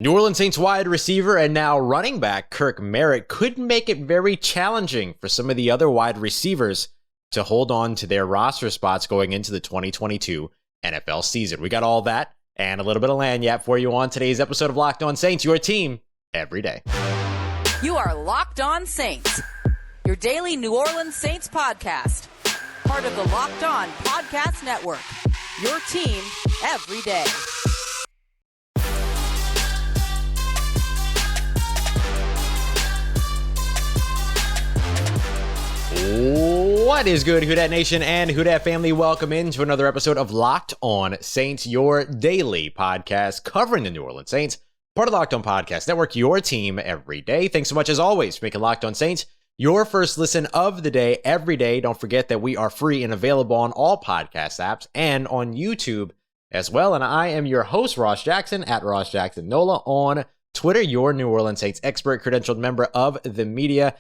New Orleans Saints wide receiver and now running back Kirk Merritt could make it very challenging for some of the other wide receivers to hold on to their roster spots going into the 2022 NFL season. We got all that and a little bit of lanyap for you on today's episode of Locked On Saints, your team every day. You are Locked On Saints, your daily New Orleans Saints podcast, part of the Locked On Podcast Network, your team every day. What is good, Who Dat Nation and Who Dat family? Welcome into another episode of Locked On Saints, your daily podcast covering the New Orleans Saints, part of the Locked On Podcast Network, your team every day. Thanks so much, as always, for making Locked On Saints your first listen of the day every day. Don't forget that we are free and available on all podcast apps and on YouTube as well. And I am your host, Ross Jackson, at Ross Jackson Nola on Twitter, your New Orleans Saints expert, credentialed member of the media.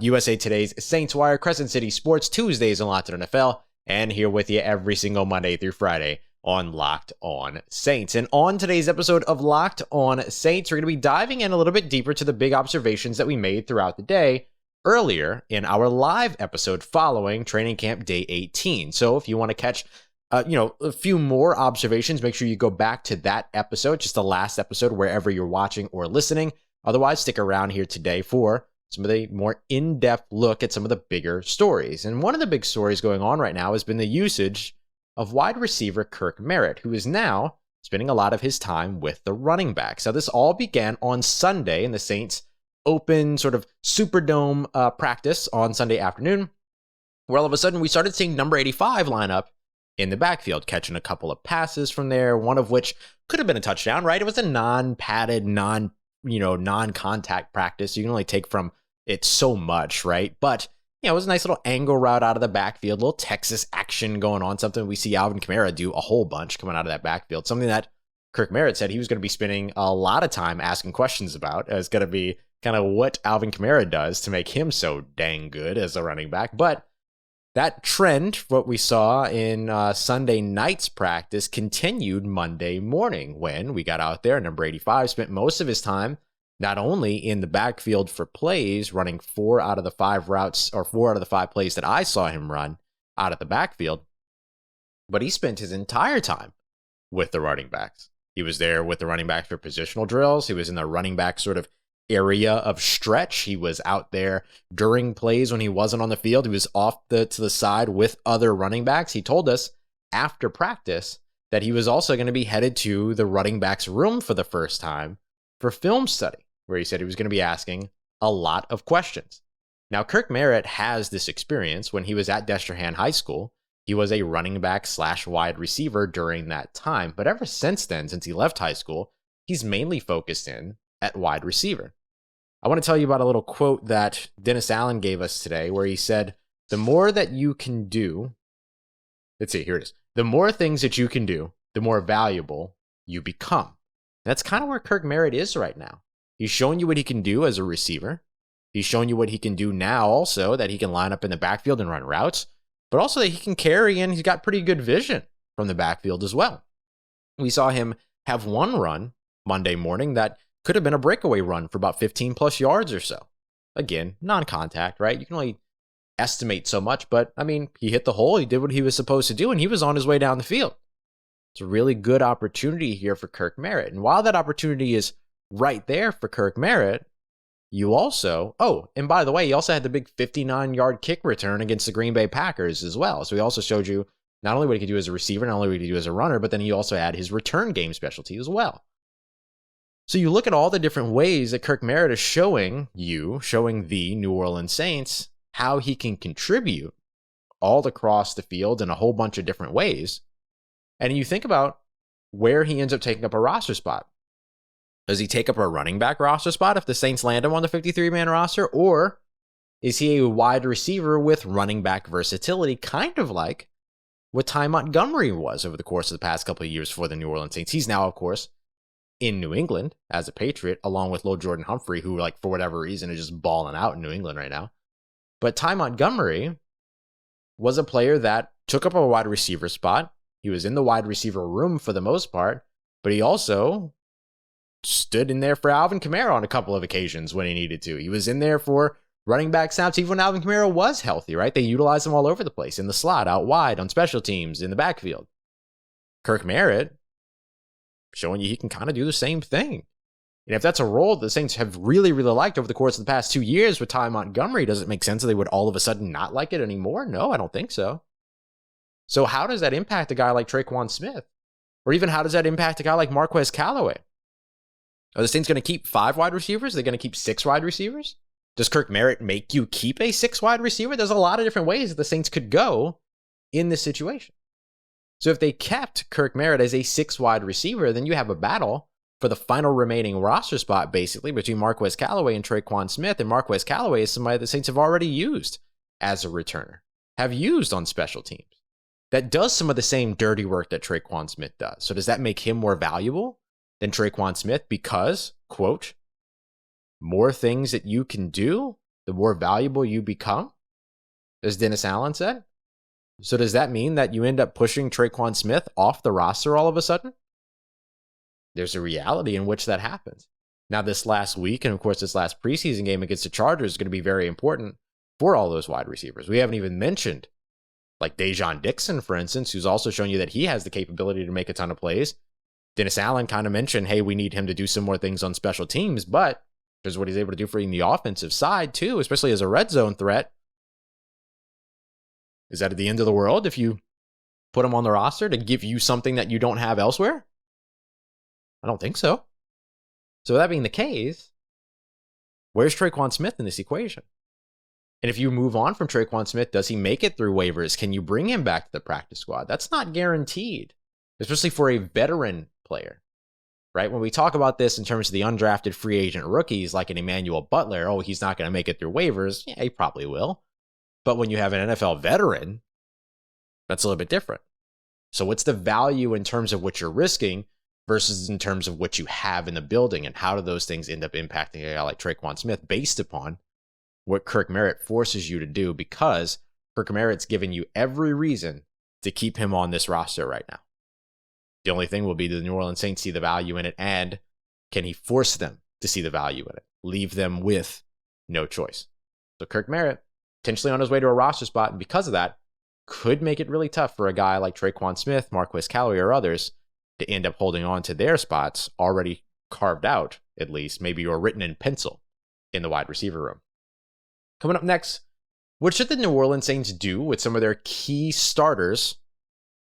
USA Today's Saints Wire, Crescent City Sports, Tuesdays on Locked On NFL, and here with you every single Monday through Friday on Locked On Saints. And on today's episode of Locked On Saints, we're going to be diving in a little bit deeper to the big observations that we made throughout the day earlier in our live episode following training camp day 18. So if you want to catch a few more observations, make sure you go back to that episode, just the last episode, wherever you're watching or listening. Otherwise, stick around here today for some of the more in-depth look at some of the bigger stories. And one of the big stories going on right now has been the usage of wide receiver Kirk Merritt, who is now spending a lot of his time with the running backs. Now, this all began on Sunday in the Saints' open sort of Superdome practice on Sunday afternoon, where all of a sudden we started seeing number 85 line up in the backfield, catching a couple of passes from there, one of which could have been a touchdown, right? It was a non-padded, non-contact practice. You can only take from it so much, right? But it was a nice little angle route out of the backfield, little Texas action going on, something we see Alvin Kamara do a whole bunch coming out of that backfield, something that Kirk Merritt said he was going to be spending a lot of time asking questions about. It's going to be kind of what Alvin Kamara does to make him so dang good as a running back. But that trend, what we saw in Sunday night's practice, continued Monday morning when we got out there. Number 85 spent most of his time not only in the backfield for plays, running 4 out of the 5 routes, or 4 out of the 5 plays that I saw him run out of the backfield, but he spent his entire time with the running backs. He was there with the running backs for positional drills. He was in the running back sort of area of stretch. He was out there during plays when he wasn't on the field. He was off to the side with other running backs. He told us after practice that he was also going to be headed to the running backs room for the first time for film study, where he said he was going to be asking a lot of questions. Now, Kirk Merritt has this experience. When he was at Destrehan High School, he was a running back / wide receiver during that time. But ever since then, since he left high school, he's mainly focused in at wide receiver. I want to tell you about a little quote that Dennis Allen gave us today, where he said, the more that you can do, let's see, here it is. The more things that you can do, the more valuable you become. That's kind of where Kirk Merritt is right now. He's showing you what he can do as a receiver. He's showing you what he can do now also, that he can line up in the backfield and run routes, but also that he can carry, and he's got pretty good vision from the backfield as well. We saw him have one run Monday morning that could have been a breakaway run for about 15 plus yards or so. Again, non-contact, right? You can only estimate so much, but I mean, he hit the hole, he did what he was supposed to do, and he was on his way down the field. It's a really good opportunity here for Kirk Merritt. And while that opportunity is right there for Kirk Merritt, you also, and by the way, he also had the big 59-yard kick return against the Green Bay Packers as well. So he also showed you not only what he could do as a receiver, not only what he could do as a runner, but then he also had his return game specialty as well. So you look at all the different ways that Kirk Merritt is showing the New Orleans Saints, how he can contribute all across the field in a whole bunch of different ways. And you think about where he ends up taking up a roster spot. Does he take up a running back roster spot if the Saints land him on the 53-man roster? Or is he a wide receiver with running back versatility, kind of like what Ty Montgomery was over the course of the past couple of years for the New Orleans Saints? He's now, of course, in New England as a Patriot, along with Lil Jordan Humphrey, who, for whatever reason, is just balling out in New England right now. But Ty Montgomery was a player that took up a wide receiver spot. He was in the wide receiver room for the most part, but he also stood in there for Alvin Kamara on a couple of occasions when he needed to. He was in there for running back snaps even when Alvin Kamara was healthy, right? They utilized him all over the place, in the slot, out wide, on special teams, in the backfield. Kirk Merritt showing you he can kind of do the same thing. And if that's a role the Saints have really, really liked over the course of the past 2 years with Ty Montgomery, does it make sense that they would all of a sudden not like it anymore? No, I don't think so. So how does that impact a guy like Tre'Quan Smith? Or even how does that impact a guy like Marquez Callaway? Are the Saints going to keep 5 wide receivers? Are they going to keep 6 wide receivers? Does Kirk Merritt make you keep a 6 wide receiver? There's a lot of different ways that the Saints could go in this situation. So if they kept Kirk Merritt as a 6 wide receiver, then you have a battle for the final remaining roster spot, basically, between Marquez Callaway and Tre'Quan Smith. And Marquez Callaway is somebody the Saints have already used as a returner, have used on special teams, that does some of the same dirty work that Tre'Quan Smith does. So does that make him more valuable than Tre'Quan Smith because, quote, more things that you can do, the more valuable you become, as Dennis Allen said? So does that mean that you end up pushing Tre'Quan Smith off the roster all of a sudden? There's a reality in which that happens. Now, this last week, and of course this last preseason game against the Chargers is going to be very important for all those wide receivers. We haven't even mentioned like Dejon Dixon, for instance, who's also shown you that he has the capability to make a ton of plays. Dennis Allen kind of mentioned, hey, we need him to do some more things on special teams, but here's what he's able to do for you in the offensive side too, especially as a red zone threat. Is that at the end of the world if you put him on the roster to give you something that you don't have elsewhere? I don't think so. So that being the case, where's Tre'Quan Smith in this equation? And if you move on from Tre'Quan Smith, does he make it through waivers? Can you bring him back to the practice squad? That's not guaranteed, especially for a veteran player, right? When we talk about this in terms of the undrafted free agent rookies like an Emmanuel Butler, oh, he's not going to make it through waivers. Yeah, he probably will. But when you have an NFL veteran, that's a little bit different. So what's the value in terms of what you're risking versus in terms of what you have in the building, and how do those things end up impacting a guy like Tre'Quan Smith based upon what Kirk Merritt forces you to do, because Kirk Merritt's given you every reason to keep him on this roster right now. The only thing will be, do the New Orleans Saints see the value in it, and can he force them to see the value in it? Leave them with no choice. So Kirk Merritt, potentially on his way to a roster spot, and because of that, could make it really tough for a guy like Tre'Quan Smith, Marquez Callaway, or others to end up holding on to their spots already carved out, at least, maybe, or written in pencil in the wide receiver room. Coming up next, what should the New Orleans Saints do with some of their key starters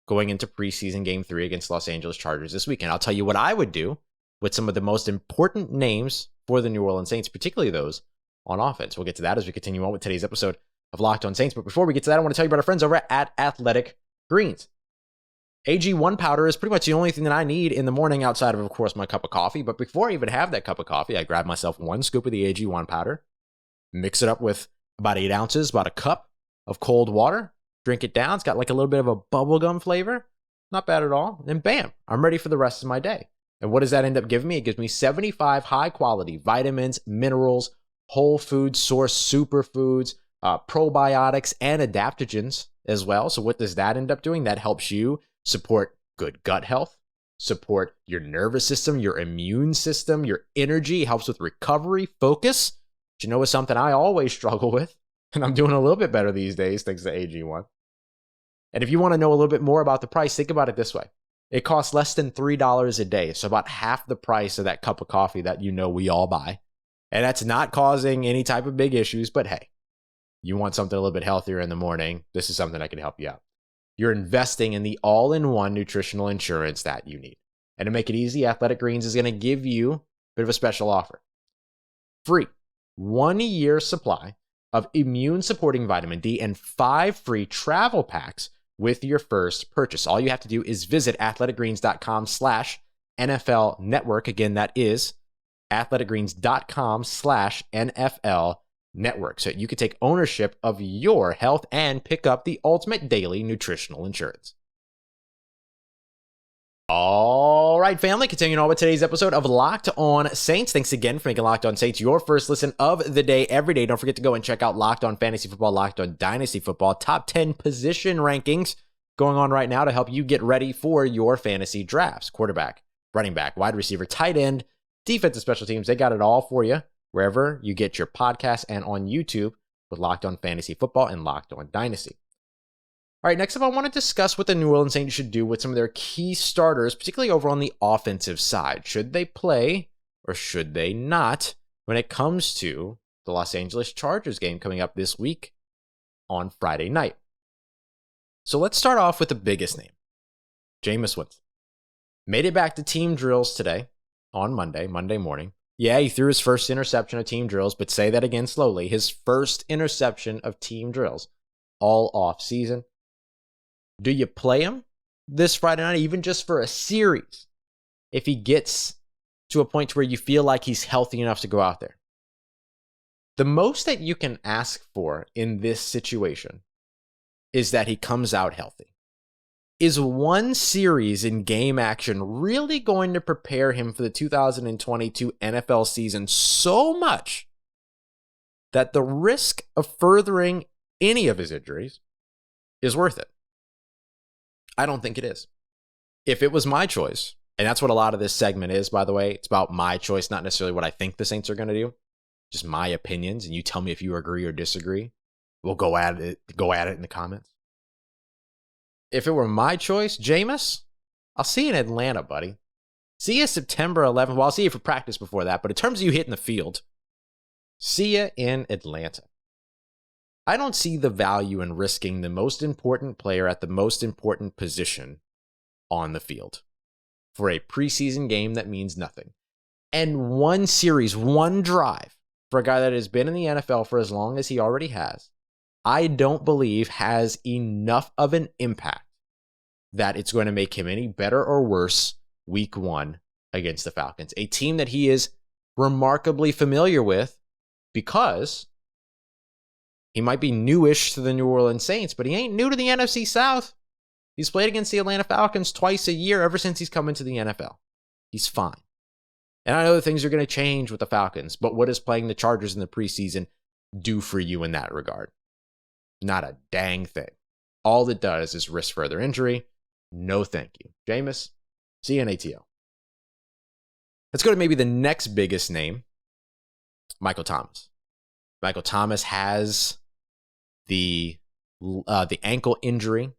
going into preseason game 3 against Los Angeles Chargers this weekend? I'll tell you what I would do with some of the most important names for the New Orleans Saints, particularly those on offense. We'll get to that as we continue on with today's episode of Locked On Saints. But before we get to that, I want to tell you about our friends over at Athletic Greens. AG1 powder is pretty much the only thing that I need in the morning outside of course, my cup of coffee. But before I even have that cup of coffee, I grab myself 1 scoop of the AG1 powder, mix it up with about 8 ounces, about a cup of cold water, drink it down. It's got like a little bit of a bubblegum flavor. Not bad at all. And bam, I'm ready for the rest of my day. And what does that end up giving me? It gives me 75 high-quality vitamins, minerals, whole food source superfoods, probiotics, and adaptogens as well. So what does that end up doing? That helps you support good gut health, support your nervous system, your immune system, your energy, helps with recovery, focus, which you know is something I always struggle with, and I'm doing a little bit better these days thanks to AG1. And if you want to know a little bit more about the price, think about it this way. It costs less than $3 a day, so about half the price of that cup of coffee that you know we all buy. And that's not causing any type of big issues, but hey, you want something a little bit healthier in the morning, this is something that can help you out. You're investing in the all-in-one nutritional insurance that you need. And to make it easy, Athletic Greens is going to give you a bit of a special offer. Free 1-year supply of immune-supporting vitamin D and 5 free travel packs with your first purchase. All you have to do is visit athleticgreens.com/NFL network. Again, that is athleticgreens.com/NFL network. So you can take ownership of your health and pick up the ultimate daily nutritional insurance. All right, family, continuing on with today's episode of Locked On Saints. Thanks again for making Locked On Saints your first listen of the day every day. Don't forget to go and check out Locked On Fantasy Football, Locked On Dynasty Football, top 10 position rankings going on right now to help you get ready for your fantasy drafts. Quarterback, running back, wide receiver, tight end, defensive special teams. They got it all for you wherever you get your podcasts and on YouTube with Locked On Fantasy Football and Locked On Dynasty. All right, next up, I want to discuss what the New Orleans Saints should do with some of their key starters, particularly over on the offensive side. Should they play or should they not when it comes to the Los Angeles Chargers game coming up this week on Friday night? So let's start off with the biggest name, Jameis Winston. Made it back to team drills today on Monday morning. Yeah, he threw his first interception of team drills, but say that again slowly. His first interception of team drills all off season. Do you play him this Friday night, even just for a series, if he gets to a point to where you feel like he's healthy enough to go out there? The most that you can ask for in this situation is that he comes out healthy. Is one series in game action really going to prepare him for the 2022 NFL season so much that the risk of furthering any of his injuries is worth it? I don't think it is. If it was my choice, and that's what a lot of this segment is, by the way, it's about my choice, not necessarily what I think the Saints are going to do, just my opinions, and you tell me if you agree or disagree. We'll go at it in the comments. If it were my choice, Jameis, I'll see you in Atlanta, buddy. See you September 11th. Well, I'll see you for practice before that, but in terms of you hitting the field, see you in Atlanta. I don't see the value in risking the most important player at the most important position on the field for a preseason game that means nothing. And one series, one drive for a guy that has been in the NFL for as long as he already has, I don't believe has enough of an impact that it's going to make him any better or worse week one against the Falcons, a team that he is remarkably familiar with because he might be newish to the New Orleans Saints, but he ain't new to the NFC South. He's played against the Atlanta Falcons twice a year ever since he's come into the NFL. He's fine. And I know that things are going to change with the Falcons, but what does playing the Chargers in the preseason do for you in that regard? Not a dang thing. All it does is risk further injury. No thank you. Jameis, see you in ATL. Let's go to maybe the next biggest name, Michael Thomas. Michael Thomas has the ankle injury,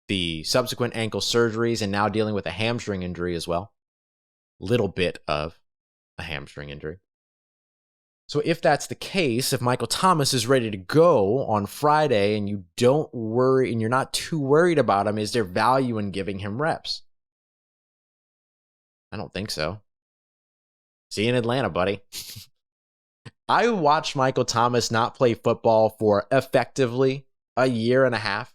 the subsequent ankle surgeries, and now dealing with a hamstring injury as well. Little bit of a hamstring injury. So if that's the case, if Michael Thomas is ready to go on Friday and you don't worry and you're not too worried about him, is there value in giving him reps? I don't think so. See you in Atlanta, buddy. I watched Michael Thomas not play football for effectively a year and a half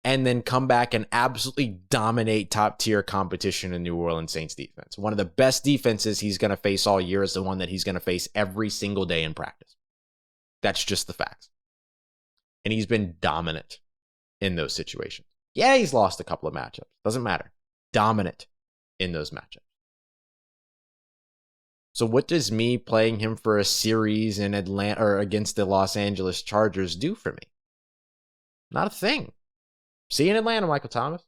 and then come back and absolutely dominate top-tier competition in New Orleans Saints defense. One of the best defenses he's going to face all year is the one that he's going to face every single day in practice. That's just the facts. And he's been dominant in those situations. Yeah, he's lost a couple of matchups. Doesn't matter. Dominant in those matchups. So what does me playing him for a series in Atlanta or against the Los Angeles Chargers do for me? Not a thing. See you in Atlanta, Michael Thomas.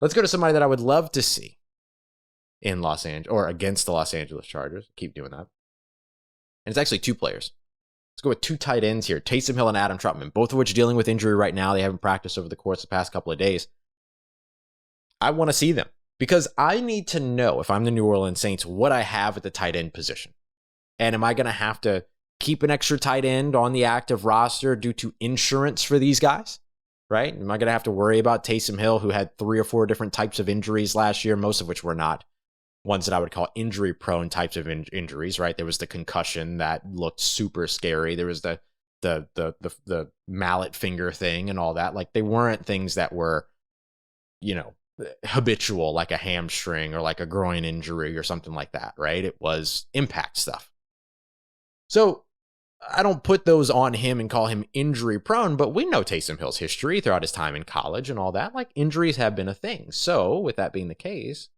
Let's go to somebody that I would love to see in Los Angeles or against the Los Angeles Chargers. Keep doing that. And it's actually two players. Let's go with two tight ends here, Taysom Hill and Adam Trautman, both of which dealing with injury right now. They haven't practiced over the course of the past couple of days. I want to see them because I need to know, if I'm the New Orleans Saints, what I have at the tight end position. And am I going to have to keep an extra tight end on the active roster due to insurance for these guys? Right? Am I going to have to worry about Taysom Hill, who had 3 or 4 different types of injuries last year, most of which were not ones that I would call injury-prone types of injuries, right? There was the concussion that looked super scary. There was the mallet finger thing and all that. Like, they weren't things that were, habitual, like a hamstring or like a groin injury or something like that, right? It was impact stuff. So I don't put those on him and call him injury prone, but we know Taysom Hill's history throughout his time in college and all that. Like, injuries have been a thing. So with that being the case,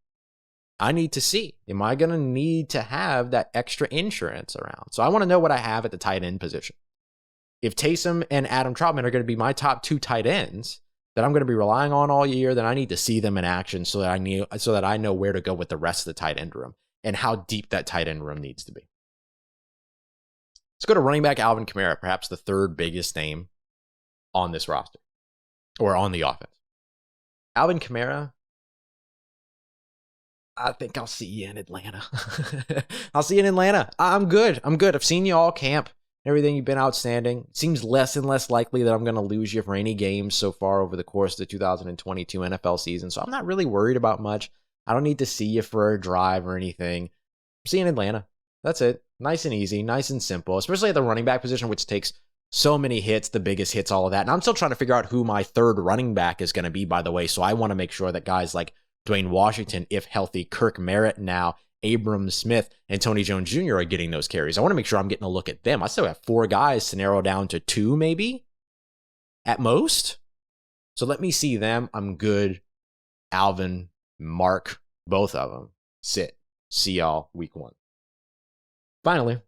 I need to see, am I going to need to have that extra insurance around? So I want to know what I have at the tight end position. If Taysom and Adam Trautman are going to be my top 2 tight ends that I'm going to be relying on all year, then I need to see them in action so that I know where to go with the rest of the tight end room. and how deep that tight end room needs to be. Let's go to running back Alvin Kamara, perhaps the third biggest name on this roster or on the offense. Alvin Kamara, I think I'll see you in Atlanta. I'll see you in Atlanta. I'm good. I've seen you all camp. Everything, you've been outstanding. Seems less and less likely that I'm going to lose you for any games so far over the course of the 2022 NFL season. So I'm not really worried about much. I don't need to see you for a drive or anything. See you in Atlanta. That's it. Nice and easy, nice and simple, especially at the running back position, which takes so many hits, the biggest hits, all of that. And I'm still trying to figure out who my third running back is going to be, by the way. So I want to make sure that guys like Dwayne Washington, if healthy, Kirk Merritt now, Abram Smith, and Tony Jones Jr. are getting those carries. I want to make sure I'm getting a look at them. I still have 4 guys to narrow down to 2 maybe at most. So let me see them. I'm good. Alvin, Mark, both of them. Sit. See y'all week 1. Finally,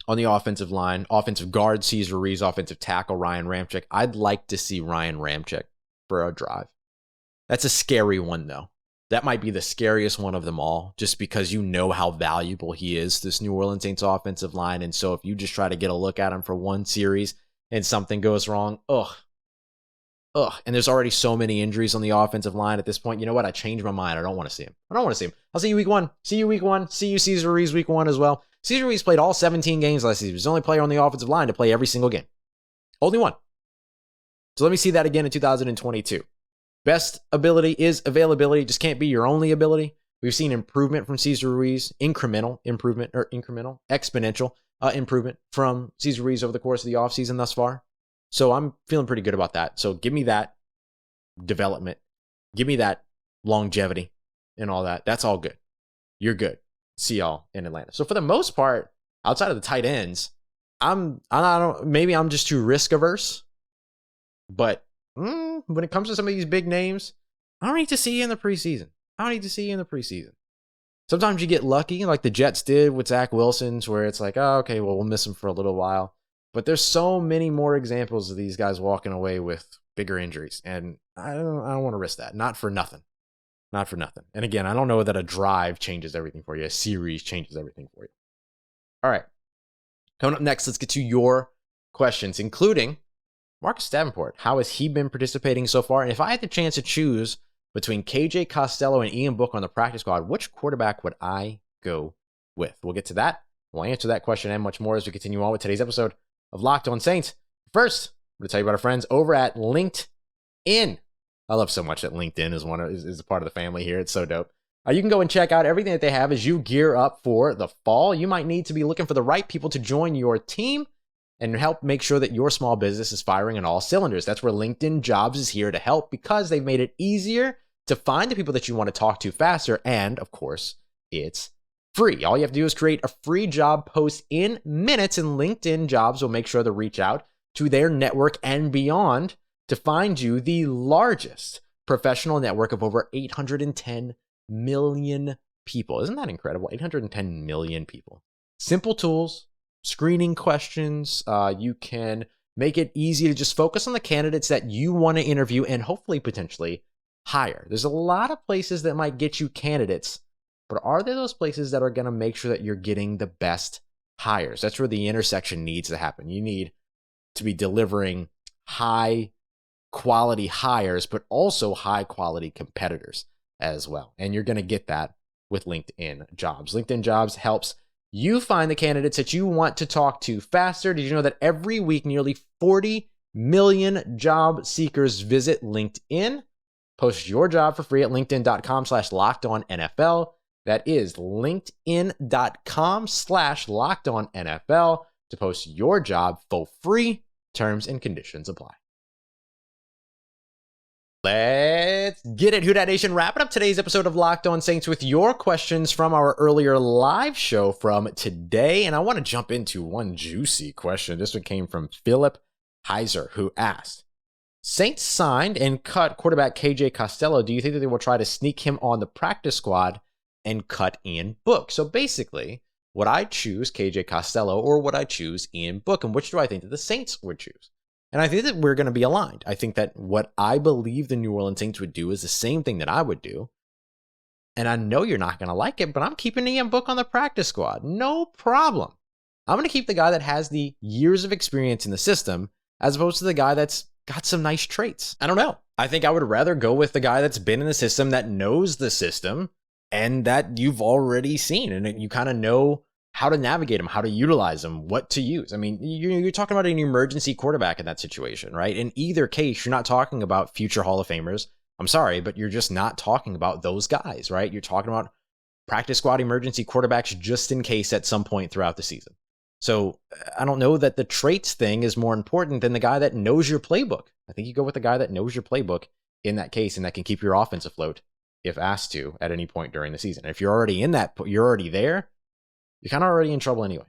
on the offensive line, offensive guard Cesar Ruiz, offensive tackle Ryan Ramczyk. I'd like to see Ryan Ramczyk for a drive. That's a scary one, though. That might be the scariest one of them all, just because you know how valuable he is, this New Orleans Saints offensive line. And so if you just try to get a look at him for one series and something goes wrong, and there's already so many injuries on the offensive line at this point. You know what? I changed my mind. I don't want to see him. I'll see you week 1. See you week 1. See you Cesar Ruiz week 1 as well. Cesar Ruiz played all 17 games last season. He was the only player on the offensive line to play every single game. Only one. So let me see that again in 2022. Best ability is availability. Just can't be your only ability. We've seen improvement from Cesar Ruiz, exponential improvement from Cesar Ruiz over the course of the offseason thus far. So I'm feeling pretty good about that. So give me that development. Give me that longevity and all that. That's all good. You're good. See y'all in Atlanta. So for the most part, outside of the tight ends, maybe I'm just too risk averse, but when it comes to some of these big names, I don't need to see you in the preseason. Sometimes you get lucky, like the Jets did with Zach Wilson's, where it's like, oh, okay, well, we'll miss him for a little while. But there's so many more examples of these guys walking away with bigger injuries, and I don't want to risk that. Not for nothing. And again, I don't know that a drive changes everything for you. A series changes everything for you. All right. Coming up next, let's get to your questions, including Marcus Davenport. How has he been participating so far? And if I had the chance to choose between KJ Costello and Ian Book on the practice squad, which quarterback would I go with? We'll get to that. We'll answer that question and much more as we continue on with today's episode of Locked On Saints. First, I'm going to tell you about our friends over at LinkedIn. I love so much that LinkedIn is a part of the family here. It's so dope. You can go and check out everything that they have as you gear up for the fall. You might need to be looking for the right people to join your team and help make sure that your small business is firing on all cylinders. That's where LinkedIn Jobs is here to help, because they've made it easier to find the people that you want to talk to faster. And of course, it's free. All you have to do is create a free job post in minutes, and LinkedIn Jobs will make sure to reach out to their network and beyond to find you the largest professional network of over 810 million people. Isn't that incredible? 810 million people. Simple tools, screening questions. You can make it easy to just focus on the candidates that you want to interview and hopefully potentially hire. There's a lot of places that might get you candidates, but are there those places that are going to make sure that you're getting the best hires? That's where the intersection needs to happen. You need to be delivering high quality hires, but also high quality competitors as well. And you're going to get that with LinkedIn Jobs. LinkedIn Jobs helps you find the candidates that you want to talk to faster. Did you know that every week nearly 40 million job seekers visit LinkedIn? Post your job for free at linkedin.com/lockedonnfl. That is linkedin.com/lockedonnfl to post your job for free. Terms and conditions apply. Let's get it, Who Dat Nation. Wrapping up today's episode of Locked On Saints with your questions from our earlier live show from today. And I want to jump into one juicy question. This one came from Philip Heiser, who asked, Saints signed and cut quarterback KJ Costello. Do you think that they will try to sneak him on the practice squad and cut Ian Book? So basically, would I choose KJ Costello or would I choose Ian Book? And which do I think that the Saints would choose? And I think that we're going to be aligned. I think that what I believe the New Orleans Saints would do is the same thing that I would do. and I know you're not going to like it, but I'm keeping Ian Book on the practice squad. No problem. I'm going to keep the guy that has the years of experience in the system as opposed to the guy that's got some nice traits. I don't know. I think I would rather go with the guy that's been in the system, that knows the system, and that you've already seen, and you kind of know how to navigate him, how to utilize him, what to use. I mean, you're talking about an emergency quarterback in that situation, right? In either case, you're not talking about future Hall of Famers. I'm sorry, but you're just not talking about those guys, right? You're talking about practice squad emergency quarterbacks just in case at some point throughout the season. So I don't know that the traits thing is more important than the guy that knows your playbook. I think you go with the guy that knows your playbook in that case, and that can keep your offense afloat if asked to at any point during the season. If you're already in that, you're already there, you're kind of already in trouble anyway.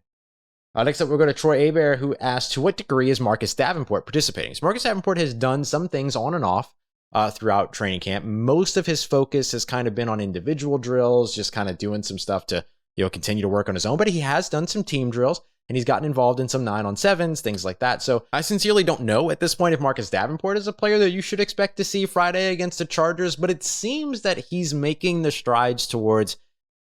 Next up, we'll go to Troy Abear, who asked, to what degree is Marcus Davenport participating? So Marcus Davenport has done some things on and off throughout training camp. Most of his focus has kind of been on individual drills, just kind of doing some stuff to, continue to work on his own. But he has done some team drills, and he's gotten involved in some 9-on-7s, things like that. So I sincerely don't know at this point if Marcus Davenport is a player that you should expect to see Friday against the Chargers, but it seems that he's making the strides towards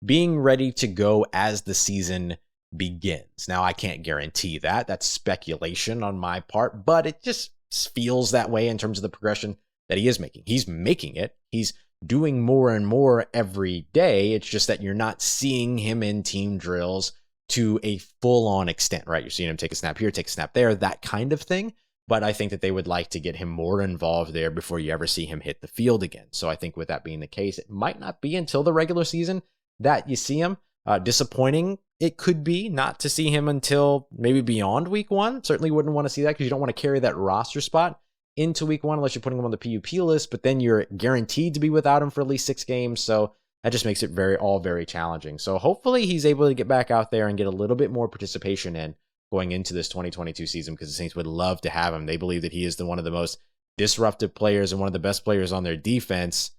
being ready to go as the season begins. Now, I can't guarantee that. That's speculation on my part, but it just feels that way in terms of the progression that he is making. He's making it. He's doing more and more every day. It's just that you're not seeing him in team drills to a full-on extent, right? You're seeing him take a snap here, take a snap there, that kind of thing. But I think that they would like to get him more involved there before you ever see him hit the field again. So I think with that being the case, it might not be until the regular season that you see him. Disappointing it could be not to see him until maybe beyond week 1. Certainly wouldn't want to see that because you don't want to carry that roster spot into week 1 unless you're putting him on the PUP list, but then you're guaranteed to be without him for at least 6 games. So that just makes it very challenging. So hopefully he's able to get back out there and get a little bit more participation in going into this 2022 season, because the Saints would love to have him. They believe that he is one of the most disruptive players and one of the best players on their defense,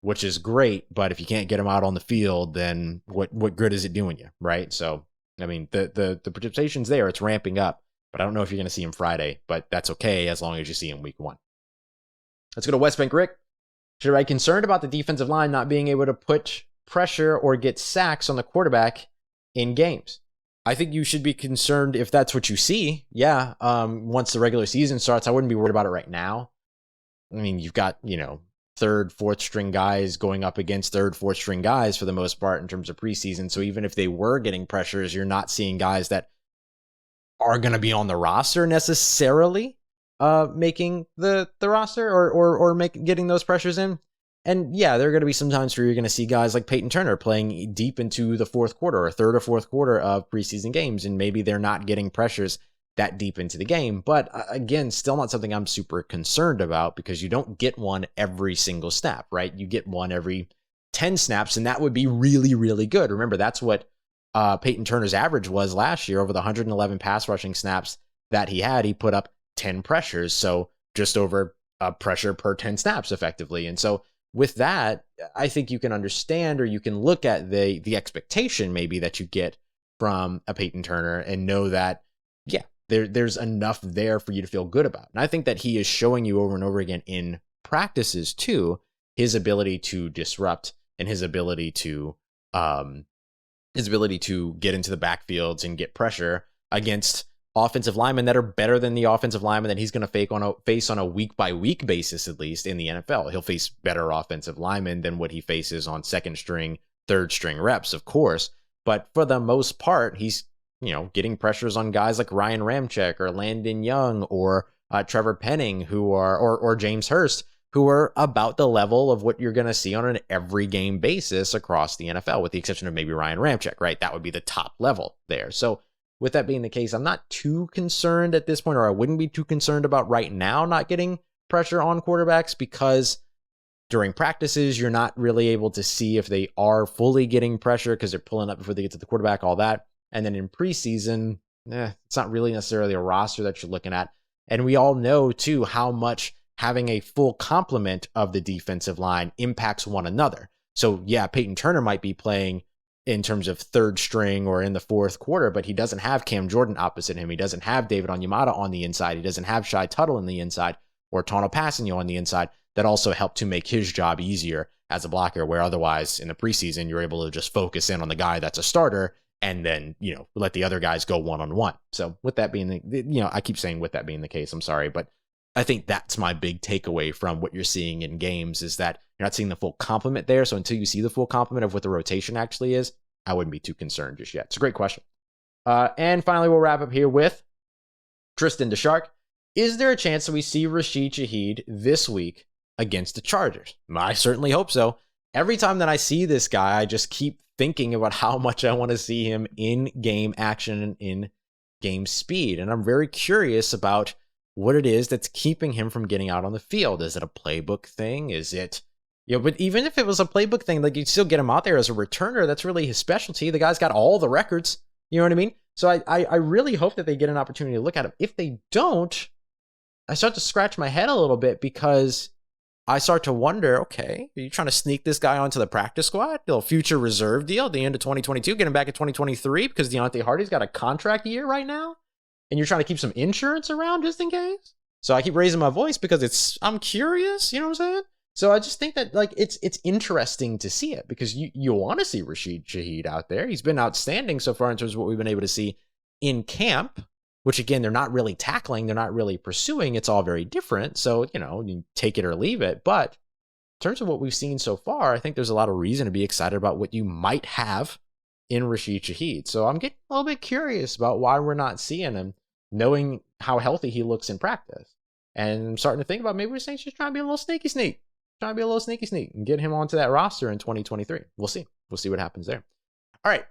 which is great. But if you can't get him out on the field, then what good is it doing you, right? So, I mean, the participation's there. It's ramping up, but I don't know if you're going to see him Friday, but that's okay as long as you see him week 1. Let's go to West Bank Rick. Should I be concerned about the defensive line not being able to put pressure or get sacks on the quarterback in games? I think you should be concerned if that's what you see. Yeah, once the regular season starts, I wouldn't be worried about it right now. I mean, you've got, third, fourth string guys going up against third, fourth string guys for the most part in terms of preseason. So even if they were getting pressures, you're not seeing guys that are going to be on the roster necessarily making the roster or getting those pressures in. And yeah, there are going to be some times where you're going to see guys like Peyton Turner playing deep into the fourth quarter or third or fourth quarter of preseason games, and maybe they're not getting pressures that deep into the game. But again, still not something I'm super concerned about, because you don't get one every single snap, right? You get one every 10 snaps, and that would be really good. Remember, that's what Peyton Turner's average was last year. Over the 111 pass rushing snaps that he had, he put up 10 pressures, so just over a pressure per 10 snaps effectively. And so with that, I think you can understand, or you can look at the expectation maybe that you get from a Peyton Turner and know that, yeah, there's enough there for you to feel good about. And I think that he is showing you over and over again in practices too, his ability to disrupt and his ability to get into the backfields and get pressure against offensive linemen that are better than the offensive linemen that he's going to face on a week-by-week basis, at least in the NFL. He'll face better offensive linemen than what he faces on second string, third string reps, of course. But for the most part, he's getting pressures on guys like Ryan Ramczyk or Landon Young or Trevor Penning, who are or James Hurst, who are about the level of what you're going to see on an every game basis across the NFL, with the exception of maybe Ryan Ramczyk, right? That would be the top level there. So with that being the case, I'm not too concerned at this point, or I wouldn't be too concerned about right now not getting pressure on quarterbacks, because during practices, you're not really able to see if they are fully getting pressure because they're pulling up before they get to the quarterback, all that. And then in preseason, it's not really necessarily a roster that you're looking at. And we all know, too, how much having a full complement of the defensive line impacts one another. So, yeah, Peyton Turner might be playing in terms of third string or in the fourth quarter, but he doesn't have Cam Jordan opposite him. He doesn't have David Onyemata on the inside. He doesn't have Shai Tuttle on the inside or Tano Passanio on the inside that also help to make his job easier as a blocker, where otherwise in the preseason, you're able to just focus in on the guy that's a starter and then, let the other guys go one-on-one. So with that being I keep saying with that being the case, I'm sorry, but I think that's my big takeaway from what you're seeing in games is that you're not seeing the full complement there. So until you see the full complement of what the rotation actually is, I wouldn't be too concerned just yet. It's a great question. And finally, we'll wrap up here with Tristan DeShark. Is there a chance that we see Rashid Shaheed this week against the Chargers? I certainly hope so. Every time that I see this guy, I just keep thinking about how much I want to see him in game action and in game speed. And I'm very curious about what it is that's keeping him from getting out on the field. Is it a playbook thing? Is it, but even if it was a playbook thing, like you'd still get him out there as a returner. That's really his specialty. The guy's got all the records. You know what I mean? So I really hope that they get an opportunity to look at him. If they don't, I start to scratch my head a little bit because I start to wonder, okay, are you trying to sneak this guy onto the practice squad? A future reserve deal at the end of 2022, get him back in 2023 because Deontay Hardy's got a contract year right now? And you're trying to keep some insurance around just in case? So I keep raising my voice because I'm curious, you know what I'm saying? So I just think that it's interesting to see it because you want to see Rashid Shaheed out there. He's been outstanding so far in terms of what we've been able to see in camp, which again, they're not really tackling, they're not really pursuing. It's all very different. So, you take it or leave it. But in terms of what we've seen so far, I think there's a lot of reason to be excited about what you might have in Rashid Shaheed. So I'm getting a little bit curious about why we're not seeing him, knowing how healthy he looks in practice. And I'm starting to think about maybe we're saying just trying to be a little sneaky sneak. Trying to be a little sneaky sneak and get him onto that roster in 2023. We'll see. We'll see what happens there. All right.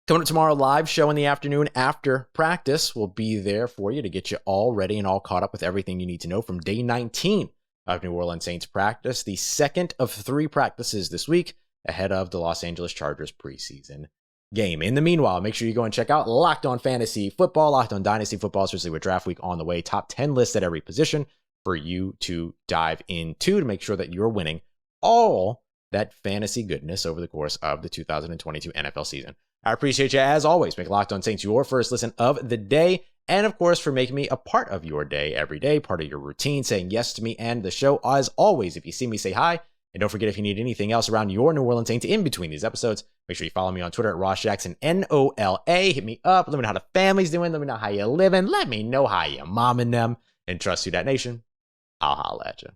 Coming up tomorrow, live show in the afternoon after practice. We'll be there for you to get you all ready and all caught up with everything you need to know from day 19 of New Orleans Saints practice, the second of 3 practices this week ahead of the Los Angeles Chargers preseason game. In the meanwhile, make sure you go and check out Locked On Fantasy Football, Locked On Dynasty Football, especially with draft week on the way. Top 10 lists at every position for you to dive into to make sure that you're winning all that fantasy goodness over the course of the 2022 NFL season. I appreciate you as always. Make Locked On Saints your first listen of the day. And of course, for making me a part of your day every day, part of your routine, saying yes to me and the show. As always, if you see me, say hi. And don't forget, if you need anything else around your New Orleans Saints in between these episodes, make sure you follow me on Twitter at Ross Jackson, NOLA. Hit me up. Let me know how the family's doing. Let me know how you're living. Let me know how you're momming them. And trust Who Dat Nation. I'll holla at you.